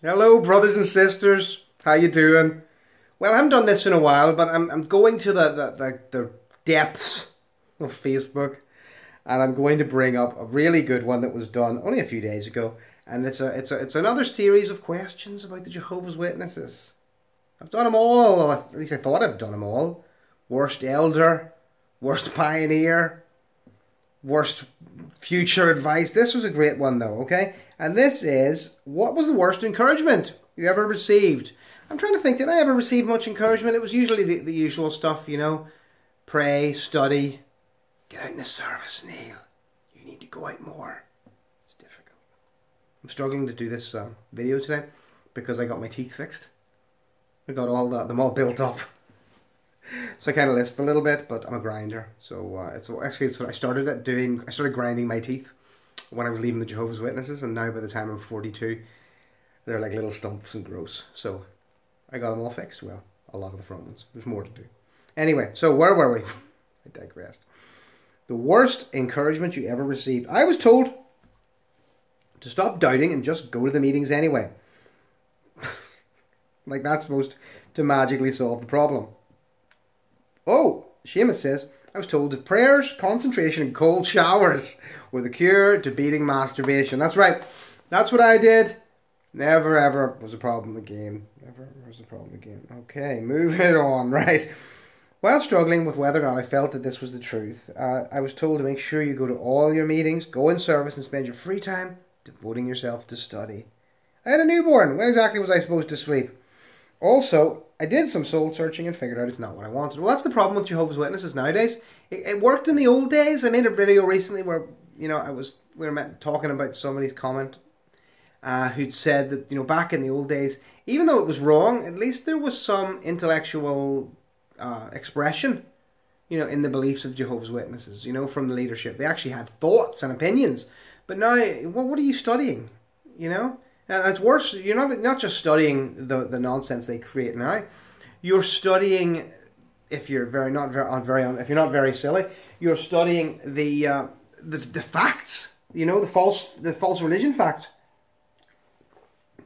Hello, brothers and sisters. How you doing? Well, I haven't done this in a while, but I'm going to the depths of Facebook, and I'm going to bring up a really good one that was done only a few days ago, and it's another series of questions about the Jehovah's Witnesses. I've done them all, or at least I thought I've done them all. Worst elder, worst pioneer, worst future advice. This was a great one though, okay? And this is, what was the worst encouragement you ever received? I'm trying to think, did I ever receive much encouragement? It was usually the usual stuff, you know. Pray, study, get out in the service, Neil. You need to go out more. It's difficult. I'm struggling to do this video today because I got my teeth fixed. I got them all built up. So I kind of lisp a little bit, but I'm a grinder. So it's what I started doing. I started grinding my teeth when I was leaving the Jehovah's Witnesses, and now by the time I'm 42, they're like little stumps and gross. So I got them all fixed. Well, a lot of the front ones. There's more to do. Anyway, so where were we? I digressed. The worst encouragement you ever received. I was told to stop doubting and just go to the meetings anyway. Like that's supposed to magically solve the problem. Oh, Seamus says, I was told that prayers, concentration and cold showers were the cure to beating masturbation. That's right. That's what I did. Never ever was a problem again. Never was a problem again. Okay, moving on. Right. While struggling with whether or not I felt that this was the truth, I was told to make sure you go to all your meetings, go in service and spend your free time devoting yourself to study. I had a newborn. When exactly was I supposed to sleep? Also, I did some soul searching and figured out it's not what I wanted. Well, that's the problem with Jehovah's Witnesses nowadays. It worked in the old days. I made a video recently where, you know, we were talking about somebody's comment who'd said that, you know, back in the old days, even though it was wrong, at least there was some intellectual expression, you know, in the beliefs of Jehovah's Witnesses, you know, from the leadership. They actually had thoughts and opinions. But now, well, what are you studying, you know? And it's worse. You're not just studying the nonsense they create now. You're studying, if you're not very silly, you're studying the facts. You know, the false religion facts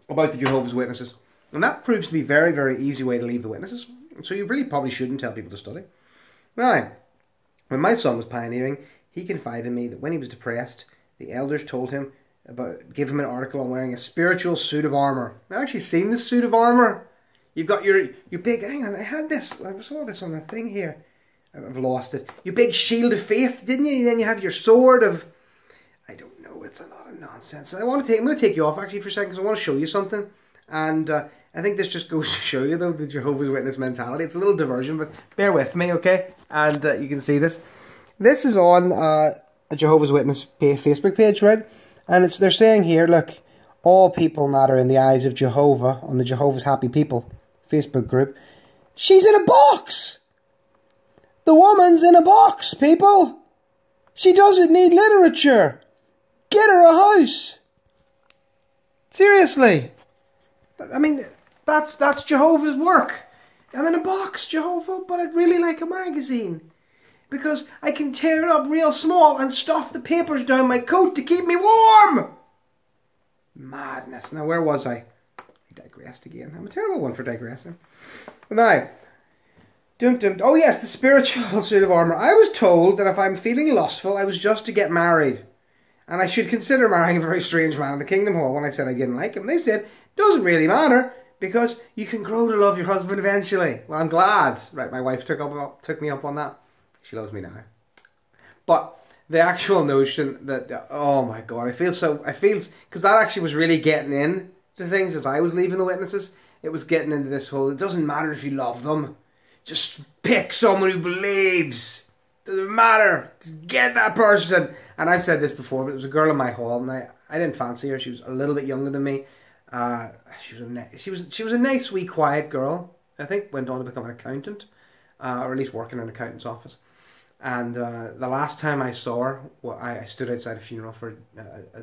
about the Jehovah's Witnesses, and that proves to be a very, very easy way to leave the witnesses. So you really probably shouldn't tell people to study. Now, when my son was pioneering, he confided in me that when he was depressed, the elders told him give him an article on wearing a spiritual suit of armour. I've actually seen this suit of armour. You've got your big, hang on, I saw this on a thing here. I've lost it. Your big shield of faith, didn't you? Then you have your sword of, I don't know, it's a lot of nonsense. I'm going to take you off actually for a second because I want to show you something. And I think this just goes to show you though the Jehovah's Witness mentality. It's a little diversion, but bear with me, okay? And you can see this. This is on a Jehovah's Witness Facebook page, right? And they're saying here, look, all people matter in the eyes of Jehovah on the Jehovah's Happy People Facebook group. She's in a box! The woman's in a box, people! She doesn't need literature! Get her a house! Seriously! I mean, that's Jehovah's work. I'm in a box, Jehovah, but I'd really like a magazine. Because I can tear it up real small and stuff the papers down my coat to keep me warm. Madness. Now, where was I? I digressed again. I'm a terrible one for digressing. Now, oh yes, the spiritual suit of armour. I was told that if I'm feeling lustful, I was just to get married. And I should consider marrying a very strange man in the Kingdom Hall. When I said I didn't like him, they said, doesn't really matter. Because you can grow to love your husband eventually. Well, I'm glad. Right, my wife took me up on that. She loves me now. But the actual notion that, oh my God, I feel, because that actually was really getting in to things as I was leaving the witnesses. It was getting into this whole, it doesn't matter if you love them. Just pick someone who believes. Doesn't matter. Just get that person. And I've said this before, but it was a girl in my hall, and I didn't fancy her. She was a little bit younger than me. She was a nice, wee, quiet girl. I think went on to become an accountant, or at least work in an accountant's office. And the last time I saw her, well, I stood outside a funeral for a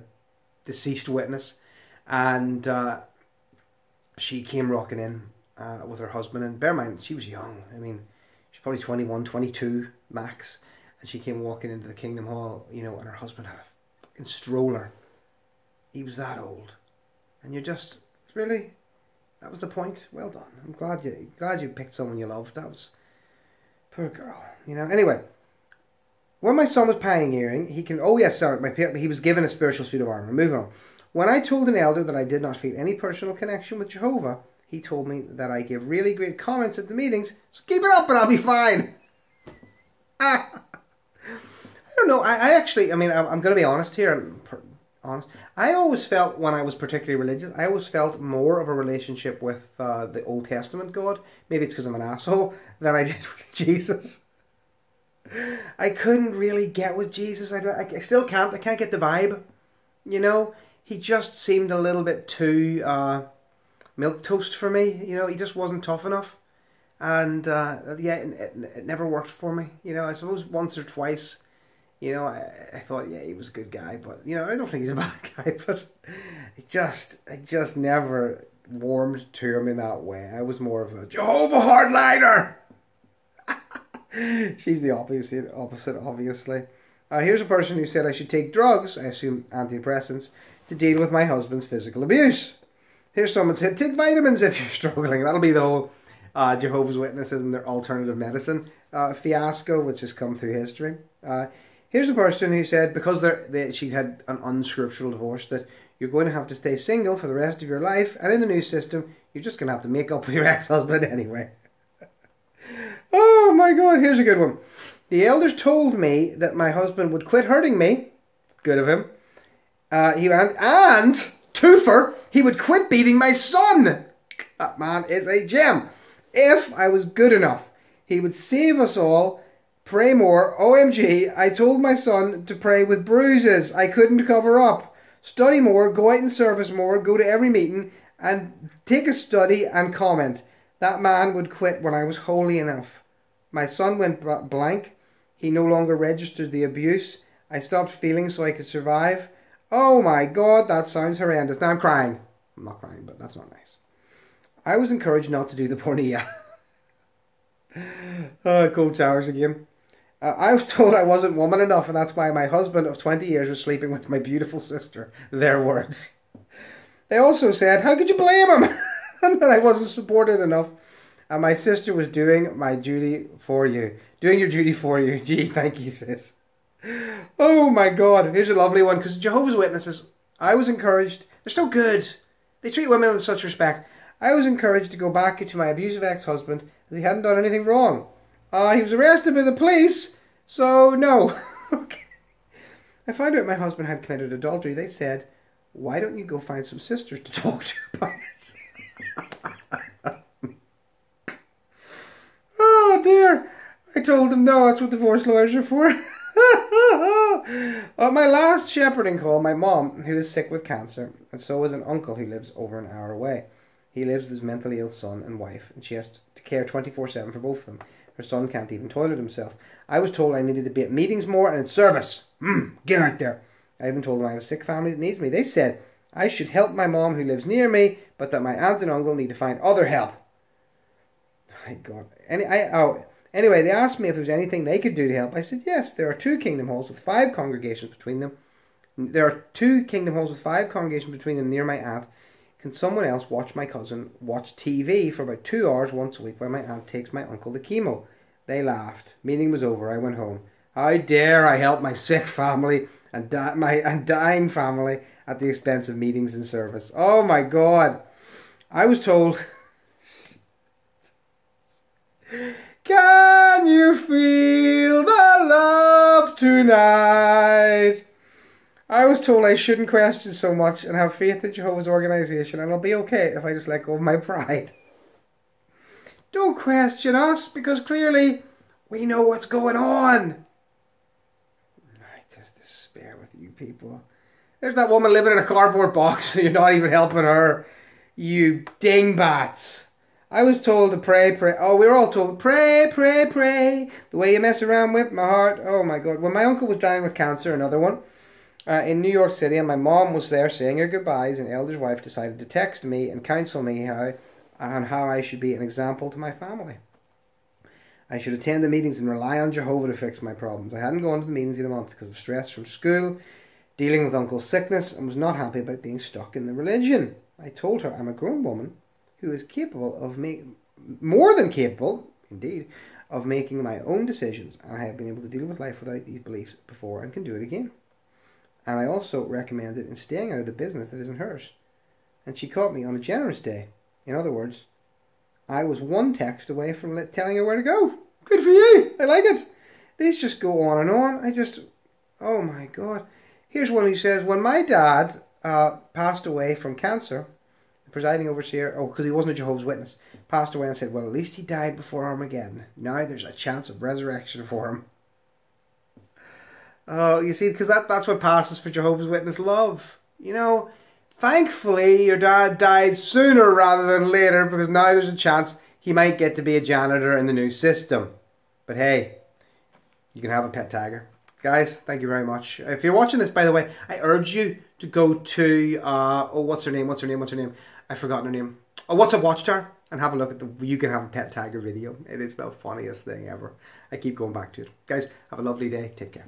deceased witness, and she came rocking in with her husband. And bear in mind, she was young. I mean, she's probably 21, 22 max. And she came walking into the Kingdom Hall, you know, and her husband had a fucking stroller. He was that old. And you're just Really? That was the point? Well done. I'm glad you picked someone you loved. That was... Poor girl. You know, anyway. When my son was pioneering, he was given a spiritual suit of armor. Moving on. When I told an elder that I did not feel any personal connection with Jehovah, he told me that I give really great comments at the meetings, so keep it up and I'll be fine. I don't know. I'm going to be honest here. Honest. I always felt, when I was particularly religious, I always felt more of a relationship with the Old Testament God. Maybe it's because I'm an asshole, than I did with Jesus. I couldn't really get with Jesus. I still can't. I can't get the vibe. You know, he just seemed a little bit too milquetoast for me. You know, he just wasn't tough enough. And it never worked for me. You know, I suppose once or twice, you know, I thought, yeah, he was a good guy. But, you know, I don't think he's a bad guy. But I just never warmed to him in that way. I was more of a Jehovah hardliner. She's the opposite, obviously. Here's a person who said I should take drugs, I assume antidepressants, to deal with my husband's physical abuse. Here's someone said, take vitamins if you're struggling. That'll be the whole Jehovah's Witnesses and their alternative medicine fiasco, which has come through history. Here's a person who said, because she had an unscriptural divorce, that you're going to have to stay single for the rest of your life, and in the new system, you're just going to have to make up with your ex-husband anyway. Oh my God, here's a good one. The elders told me that my husband would quit hurting me. Good of him. And twofer, he would quit beating my son. That man is a gem. If I was good enough, he would save us all. Pray more. OMG, I told my son to pray with bruises I couldn't cover up. Study more, go out and service more, go to every meeting, and take a study and comment. That man would quit when I was holy enough. My son went blank. He no longer registered the abuse. I stopped feeling so I could survive. Oh my God, that sounds horrendous. Now I'm crying. I'm not crying, but that's not nice. I was encouraged not to do the pornea. Cold showers again. I was told I wasn't woman enough, and that's why my husband of 20 years was sleeping with my beautiful sister. Their words. They also said, how could you blame him? And that I wasn't supported enough. And my sister was doing my duty for you. Doing your duty for you. Gee, thank you, sis. Oh my God. Here's a lovely one. Because Jehovah's Witnesses, I was encouraged. They're so good. They treat women with such respect. I was encouraged to go back to my abusive ex-husband as he hadn't done anything wrong. He was arrested by the police, so no. Okay. I found out my husband had committed adultery. They said, why don't you go find some sisters to talk to about it? Oh dear. I told him no, that's what divorce lawyers are for. On my last shepherding call, my mom, who is sick with cancer, and so is an uncle who lives over an hour away. He lives with his mentally ill son and wife, and she has to care 24/7 for both of them. Her son can't even toilet himself. I was told I needed to be at meetings more and in service. Get out there. I even told them I have a sick family that needs me. They said I should help my mom who lives near me, but that my aunt and uncle need to find other help. My God. Anyway, they asked me if there was anything they could do to help. I said, yes, there are 2 kingdom halls with 5 congregations between them. There are 2 kingdom halls with 5 congregations between them near my aunt. Can someone else watch my cousin watch TV for about 2 hours once a week while my aunt takes my uncle to chemo? They laughed. Meeting was over. I went home. How dare I help my sick family and dying family at the expense of meetings and service? Oh my God. I was told... Can you feel the love tonight? I was told I shouldn't question so much and have faith in Jehovah's organisation, and I'll be okay if I just let go of my pride. Don't question us, because clearly we know what's going on. I just despair with you people. There's that woman living in a cardboard box, so you're not even helping her. You dingbats. I was told to pray. Oh, we were all told, pray. The way you mess around with my heart. Oh my God. When my uncle was dying with cancer, another one, in New York City, and my mom was there saying her goodbyes, an elder's wife decided to text me and counsel me on how I should be an example to my family. I should attend the meetings and rely on Jehovah to fix my problems. I hadn't gone to the meetings in a month because of stress from school, dealing with uncle's sickness, and was not happy about being stuck in the religion. I told her I'm a grown woman who is capable of more than capable, indeed, of making my own decisions, and I have been able to deal with life without these beliefs before and can do it again. And I also recommended in staying out of the business that isn't hers. And she caught me on a generous day. In other words, I was one text away from telling her where to go. Good for you. I like it. These just go on and on. Oh my God. Here's one who says, when my dad passed away from cancer, the presiding overseer, because he wasn't a Jehovah's Witness, passed away and said, well, at least he died before Armageddon. Now there's a chance of resurrection for him. Oh, you see, because that's what passes for Jehovah's Witness love. You know, thankfully your dad died sooner rather than later, because now there's a chance he might get to be a janitor in the new system. But hey, you can have a pet tiger. Guys, thank you very much. If you're watching this, by the way, I urge you to go to, what's her name? I've forgotten her name. What's a Watchtower? And have a look at the You Can Have a Pet Tiger video. It is the funniest thing ever. I keep going back to it. Guys, have a lovely day. Take care.